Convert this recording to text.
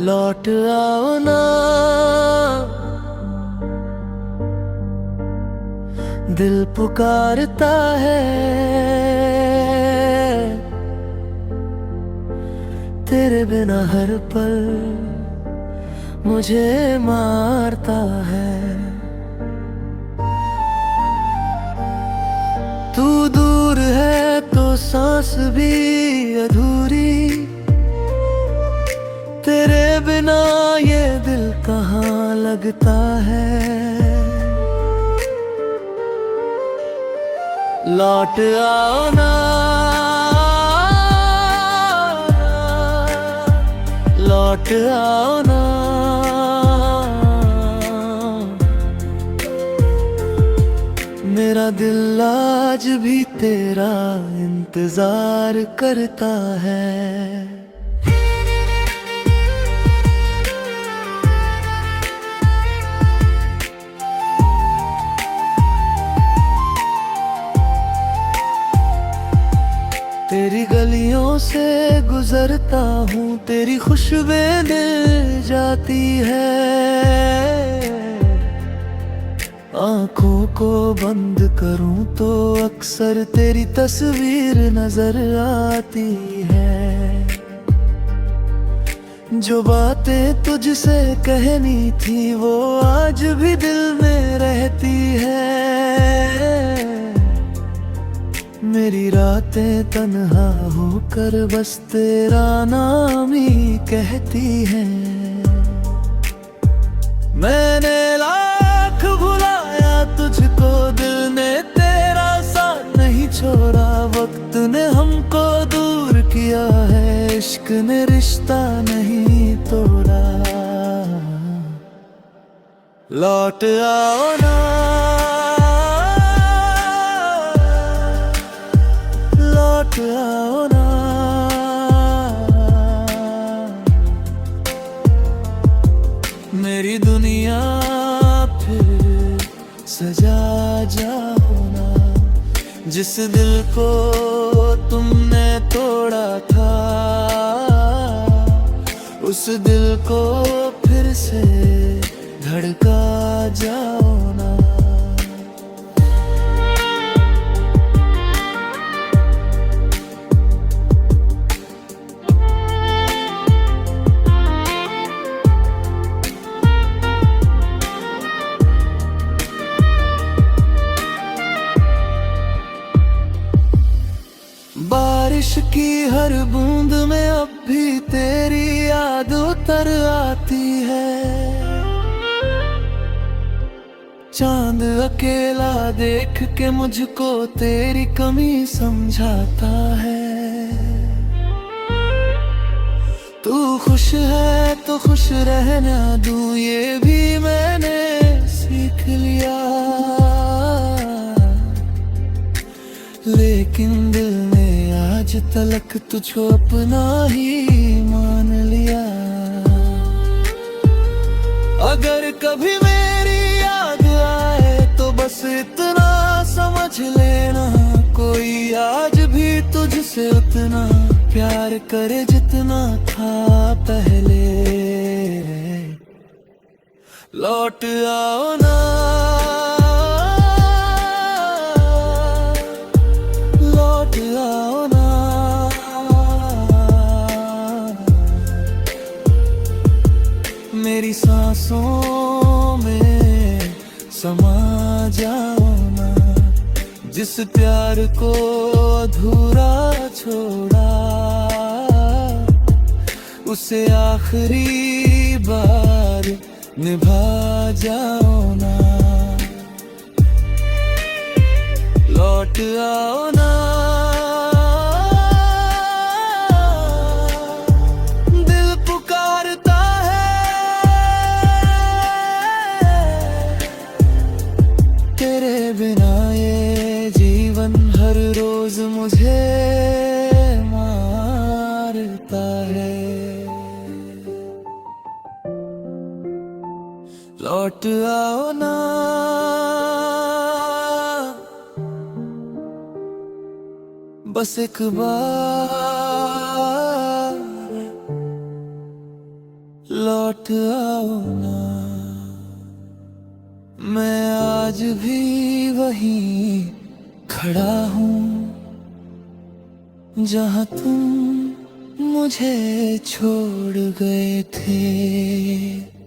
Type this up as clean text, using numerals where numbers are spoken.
लौट आओ ना, दिल पुकारता है, तेरे बिना हर पल मुझे मारता है। तू दूर है तो सांस भी अधूरी, तेरे बिना ये दिल कहाँ लगता है। लौट आओ ना, लौट आओ ना, मेरा दिल आज भी तेरा इंतजार करता है। तेरी गलियों से गुजरता हूँ, तेरी खुशबू मिल जाती है। आँखों को बंद करूँ तो अक्सर तेरी तस्वीर नजर आती है। जो बातें तुझसे कहनी थी वो आज भी दिल में रहती है। मेरी रातें तन्हा होकर बस तेरा नाम ही कहती हैं। मैंने लाख भुलाया तुझको, दिल ने तेरा साथ नहीं छोड़ा। वक्त ने हमको दूर किया है, इश्क ने रिश्ता नहीं तोड़ा। लौट आओ ना, लौट आओ ना, मेरी दुनिया फिर सजा जाओ ना। जिस दिल को तुमने तोड़ा था, उस दिल को फिर से धड़का जाओ ना। बारिश की हर बूंद में अब भी तेरी याद उतर आती है। चांद अकेला देख के मुझको तेरी कमी समझाता है। तू खुश है तो खुश रहना दूं, ये भी मैंने सीख लिया। लेकिन दिल ने आज तलक तुझको अपना ही मान लिया। अगर कभी मेरी याद आए तो बस इतना समझ लेना, कोई आज भी तुझसे उतना प्यार करे जितना था पहले। लौट आओ ना, लौट आओ ना, मेरी सांसों में समा जाओ ना। जिस प्यार को अधूरा छोड़ा, उसे आखिरी बार निभा जाओ ना। लौट आओ ना, दिल पुकारता है, तेरे बिना ये जीवन हर रोज मुझे मारता है। लौट आओ ना, बस एक बार लौट आओ ना। मैं आज भी वहीं खड़ा हूँ जहाँ तुम मुझे छोड़ गए थे।